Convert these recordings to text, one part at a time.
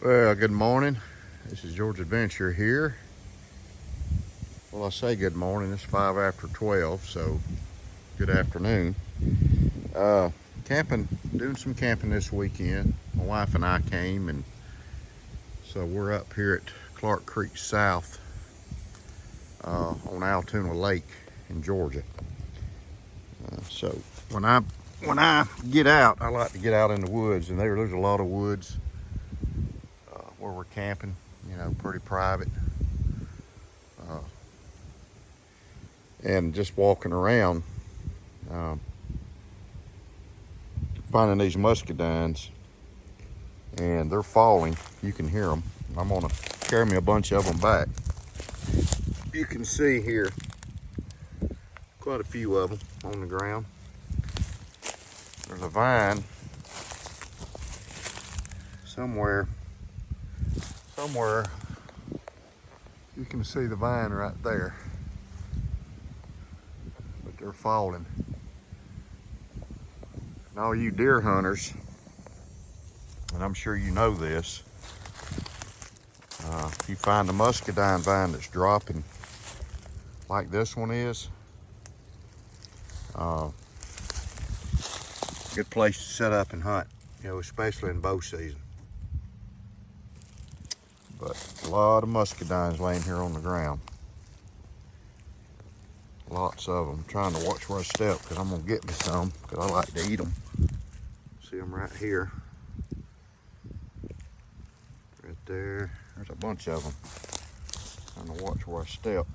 Well, good morning. This is George Adventure here. Well, I say good morning. It's 5 after 12, so good afternoon. Uh, Camping, doing some camping this weekend. My wife and I came, and so we're up here at Clark Creek South on Allatoona Lake in Georgia. So when I get out, I like to get out in the woods, and there's a lot of woods where we're camping. Pretty private. And just walking around, finding these muscadines, and they're falling. You can hear them. I'm gonna carry me a bunch of them back. You can see here quite a few of them on the ground. There's a vine somewhere. You can see the vine right there, but they're falling. And all you deer hunters, and I'm sure you know this, if you find a muscadine vine that's dropping like this one is, good place to set up and hunt, especially in bow season. But a lot of muscadines laying here on the ground. Lots of them. I'm trying to watch where I step because I'm going to get me some because I like to eat them. See them right here. Right there. There's a bunch of them. Trying to watch where I step.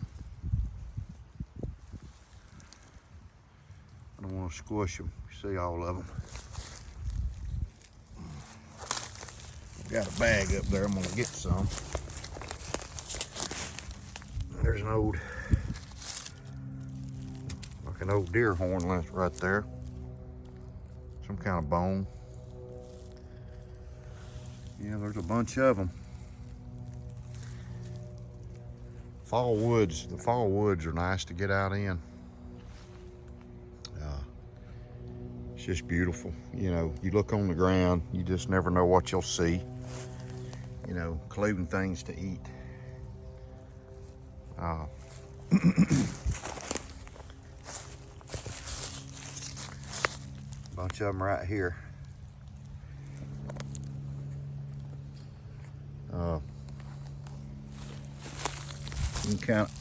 I don't want to squish them. You see all of them. Got a bag up there. I'm going to get some. There's an old deer horn left right there. Some kind of bone. Yeah, there's a bunch of them. The fall woods are nice to get out in. It's just beautiful. You look on the ground, you just never know what you'll see. Including things to eat. Bunch of them right here. You can kind of,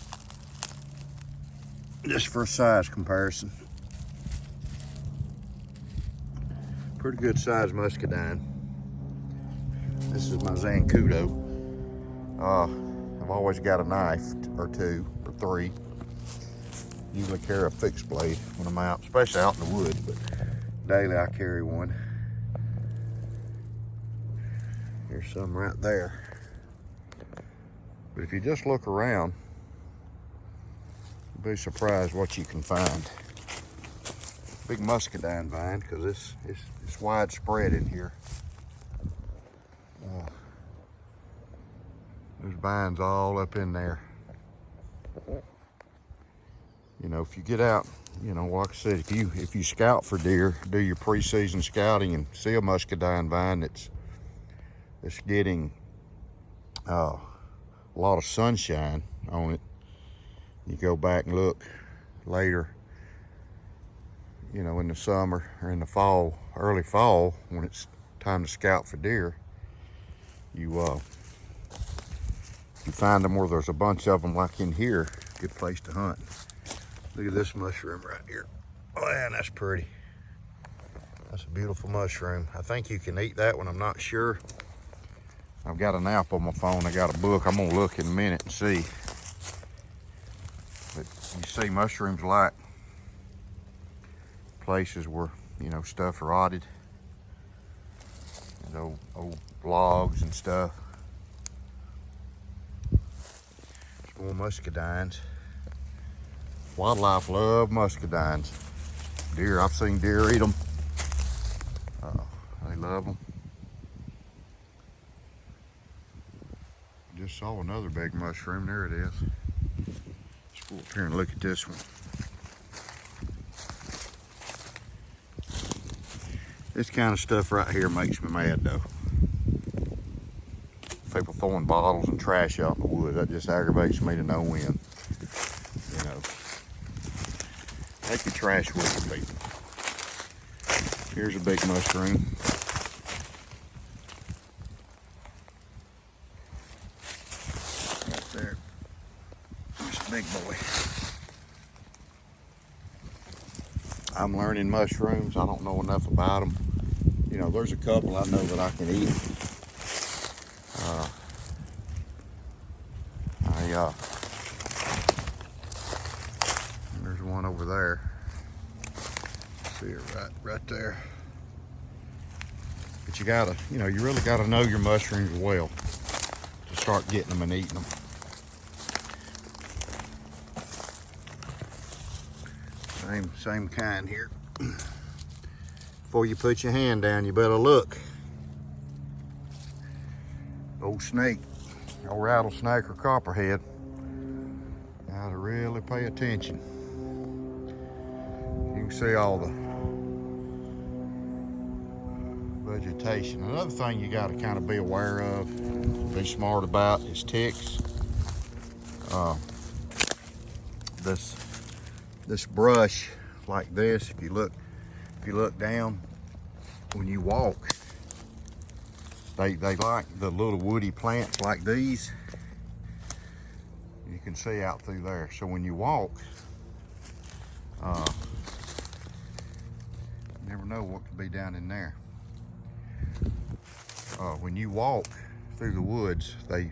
just for a size comparison, pretty good size muscadine. This is my Zancudo. I've always got a knife or two or three. Usually carry a fixed blade when I'm out, especially out in the woods, but daily I carry one. Here's some right there. But if you just look around, you'll be surprised what you can find. Big muscadine vine, because it's widespread in here. There's vines all up in there. If you get out, like I said, if you scout for deer, do your pre-season scouting and see a muscadine vine that's getting a lot of sunshine on it, you go back and look later, in the summer or in the fall, early fall, when it's time to scout for deer, you find them where there's a bunch of them like in here. Good place to hunt. Look at this mushroom right here. Oh man, that's pretty. That's a beautiful mushroom. I think you can eat that one, I'm not sure. I've got an app on my phone, I got a book. I'm gonna look in a minute and see. But you see, mushrooms like places where, stuff rotted. And old logs and stuff. More muscadines. Wildlife love muscadines. Deer, I've seen deer eat them. They love them. Just saw another big mushroom. There it is. Let's go up here and look at this one. This kind of stuff right here makes me mad though. People throwing bottles and trash out in the woods. That just aggravates me to no end. You know, take your trash with you, people. Here's a big mushroom. Right there. There's a big boy. I'm learning mushrooms. I don't know enough about them. You know, there's a couple I know that I can eat. There's one over there. See it right there. But you gotta, you know, you really gotta know your mushrooms well to start getting them and eating them. Same kind here. Before you put your hand down, you better look. Old snake, old rattlesnake or copperhead. Gotta really pay attention. You can see all the vegetation. Another thing you gotta kind of be aware of, be smart about, is ticks. This brush like this, if you look down, when you walk, they like the little woody plants like these. You can see out through there. So when you walk, you never know what could be down in there. When you walk through the woods, they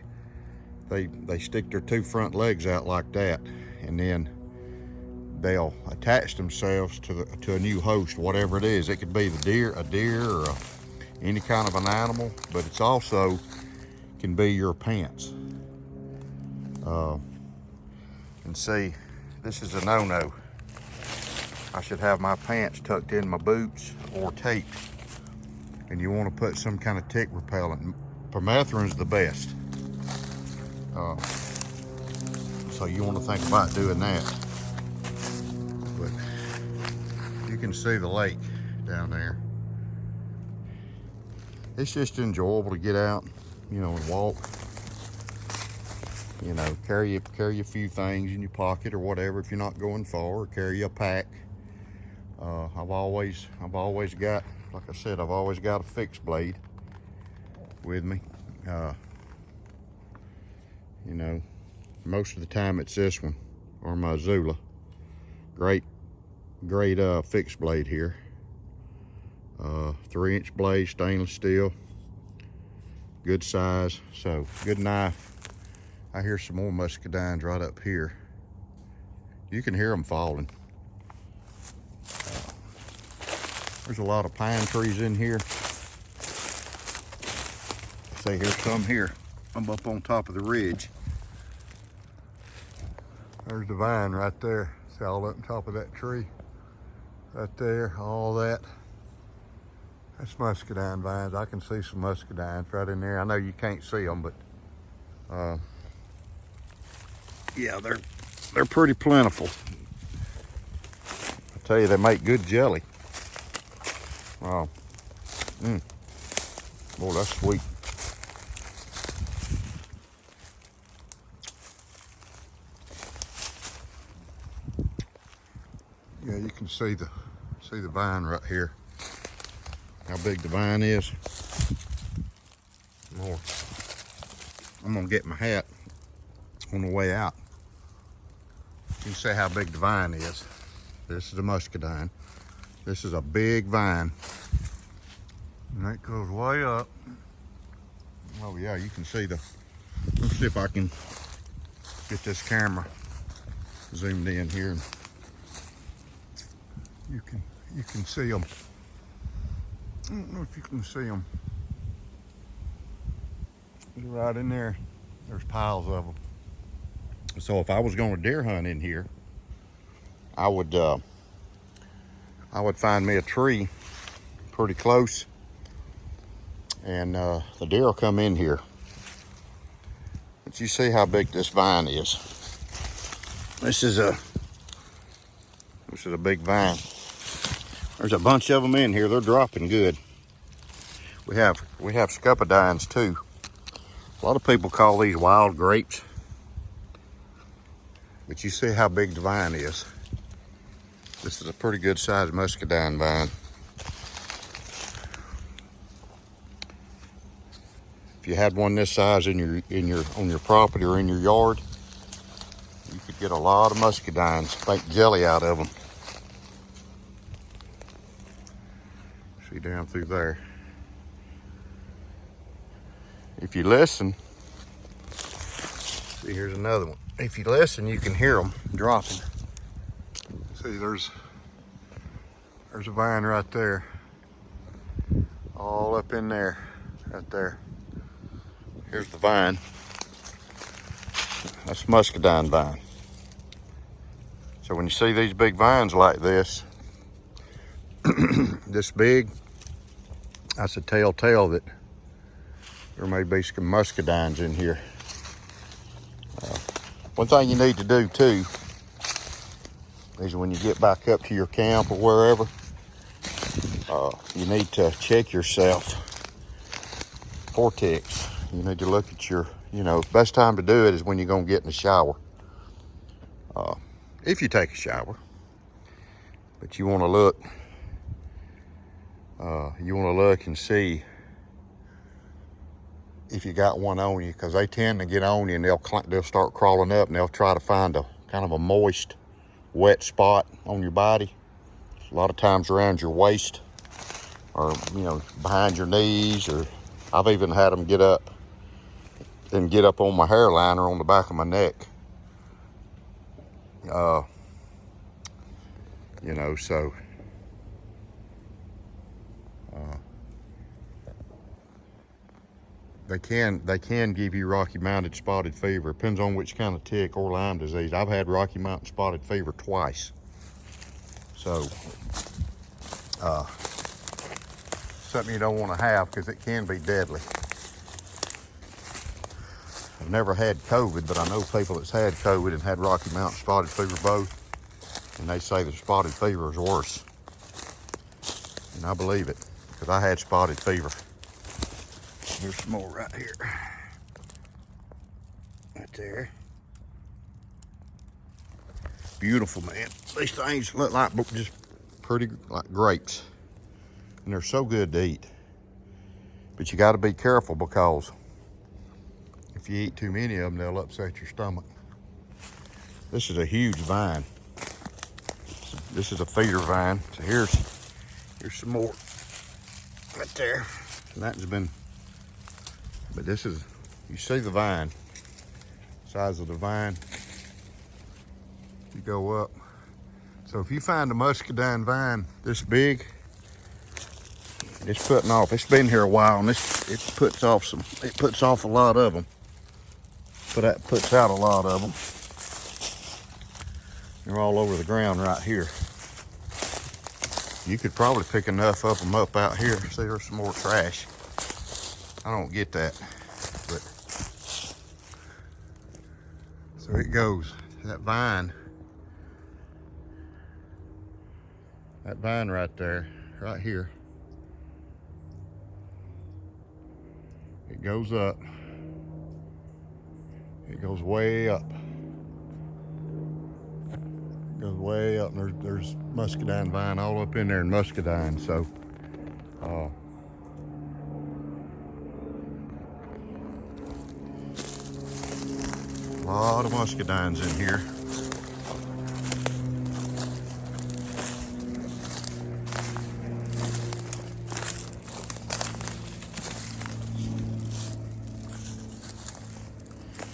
stick their two front legs out like that, and then they'll attach themselves to a new host, whatever it is. It could be a deer or any kind of an animal, but it's also can be your pants. And see, this is a no-no. I should have my pants tucked in my boots or taped. And you want to put some kind of tick repellent. Permethrin's the best. So you want to think about doing that. But you can see the lake down there. It's just enjoyable to get out, you know, and walk. You know, carry a few things in your pocket or whatever if you're not going far, or carry a pack. I've always got, like I said, I've always got a fixed blade with me. You know, most of the time it's this one or my Zula. Great fixed blade here. 3-inch blade, stainless steel, good size, so good knife. I hear some more muscadines right up here. You can hear them falling. There's a lot of pine trees in here. See, here's some here. I'm up on top of the ridge. There's the vine right there. See, all up on top of that tree. Right there, all that. That's muscadine vines. I can see some muscadines right in there. I know you can't see them, but yeah, they're pretty plentiful. I tell you, they make good jelly. Wow. Boy, that's sweet. Yeah, you can see the vine right here. How big the vine is. More. I'm gonna get my hat on the way out. You can see how big the vine is. This is a muscadine. This is a big vine. And that goes way up. Oh yeah, you can see the, let's see if I can get this camera zoomed in here. You can see them. I don't know if you can see them. They're right in there. There's piles of them. So if I was going to deer hunt in here, I would find me a tree pretty close, and the deer will come in here. But you see how big this vine is. This is a big vine. There's a bunch of them in here. They're dropping good. We have scuppidines too. A lot of people call these wild grapes, but you see how big the vine is. This is a pretty good sized muscadine vine. If you had one this size on your property or in your yard, you could get a lot of muscadines, make jelly out of them. See down through there. If you listen, see, here's another one. If you listen, you can hear them dropping. See, there's a vine right there, all up in there, right there. Here's the vine. That's muscadine vine. So when you see these big vines like this, this big, that's a telltale that there may be some muscadines in here. One thing you need to do too is when you get back up to your camp or wherever, you need to check yourself for ticks. You need to look at your, best time to do it is when you're gonna get in the shower. If you take a shower, but you wanna look and see if you got one on you, because they tend to get on you and they'll start crawling up and they'll try to find a kind of a moist, wet spot on your body. A lot of times around your waist or, behind your knees, or I've even had them get up on my hairline or on the back of my neck. So they can give you Rocky Mountain spotted fever. Depends on which kind of tick or Lyme disease. I've had Rocky Mountain spotted fever twice. So something you don't want to have, because it can be deadly. I've never had COVID, but I know people that's had COVID and had Rocky Mountain spotted fever both, and they say the spotted fever is worse. And I believe it, because I had spotted fever. Here's some more right here. Right there. Beautiful, man. These things look like just pretty like grapes. And they're so good to eat. But you got to be careful, because if you eat too many of them, they'll upset your stomach. This is a huge vine. This is a feeder vine. So here's some more right there. And that's been, but this is, you see the vine, size of the vine. You go up. So if you find a muscadine vine this big, it's putting off. It's been here a while, and it puts off a lot of them. But puts out a lot of them. They're all over the ground right here. You could probably pick enough of them up out here. See, there's some more trash. I don't get that, but so it goes. That vine right there, right here, it goes up. It goes way up. It goes way up, and there's muscadine vine all up in there, and muscadine. So, a lot of muscadines in here.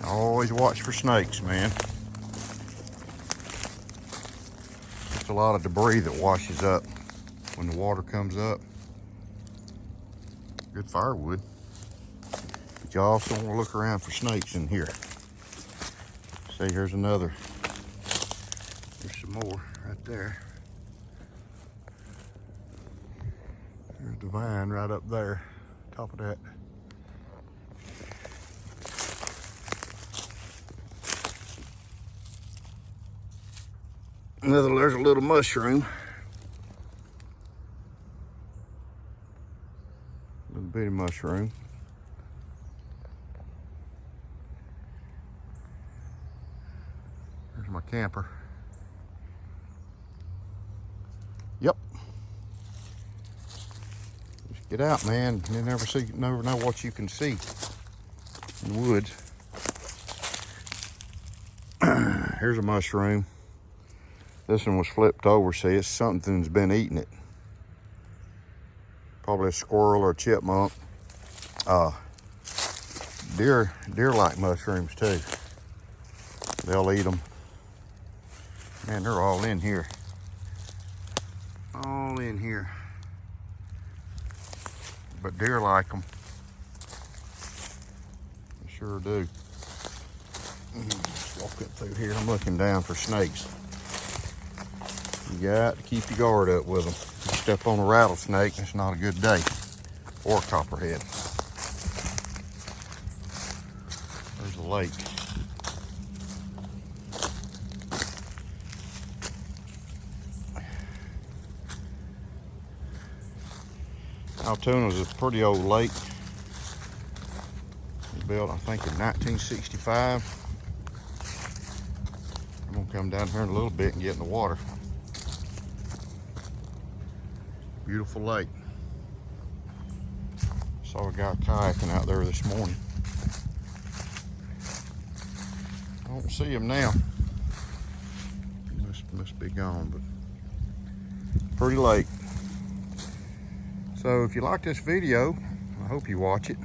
Always watch for snakes, man. Just a lot of debris that washes up when the water comes up. Good firewood. But you also want to look around for snakes in here. See, here's another. There's some more right there. There's the vine right up there, top of that. There's a little mushroom. Little bitty mushroom. camper. Yep. Just get out, man. You never know what you can see in the woods. Here's a mushroom. This one was flipped over. See, something's been eating it. Probably a squirrel or a chipmunk. Deer like mushrooms too. They'll eat them. Man, they're all in here. All in here. But deer like them. They sure do. Let's walk up through here. I'm looking down for snakes. You got to keep your guard up with them. You step on a rattlesnake, it's not a good day. Or a copperhead. There's a lake. Allatoona is a pretty old lake. It was built, I think, in 1965. I'm gonna come down here in a little bit and get in the water. Beautiful lake. Saw a guy kayaking out there this morning. I don't see him now. Must be gone, but pretty lake. So if you like this video, I hope you watch it.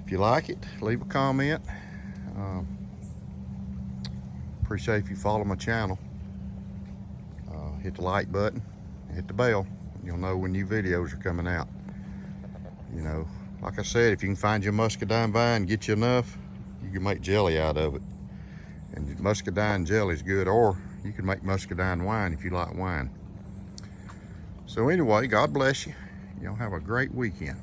If you like it, leave a comment. Appreciate if you follow my channel. Hit the like button, hit the bell. You'll know when new videos are coming out. You know, like I said, if you can find your muscadine vine, get you enough, you can make jelly out of it. And muscadine jelly is good, or you can make muscadine wine if you like wine. So anyway, God bless you. Y'all have a great weekend.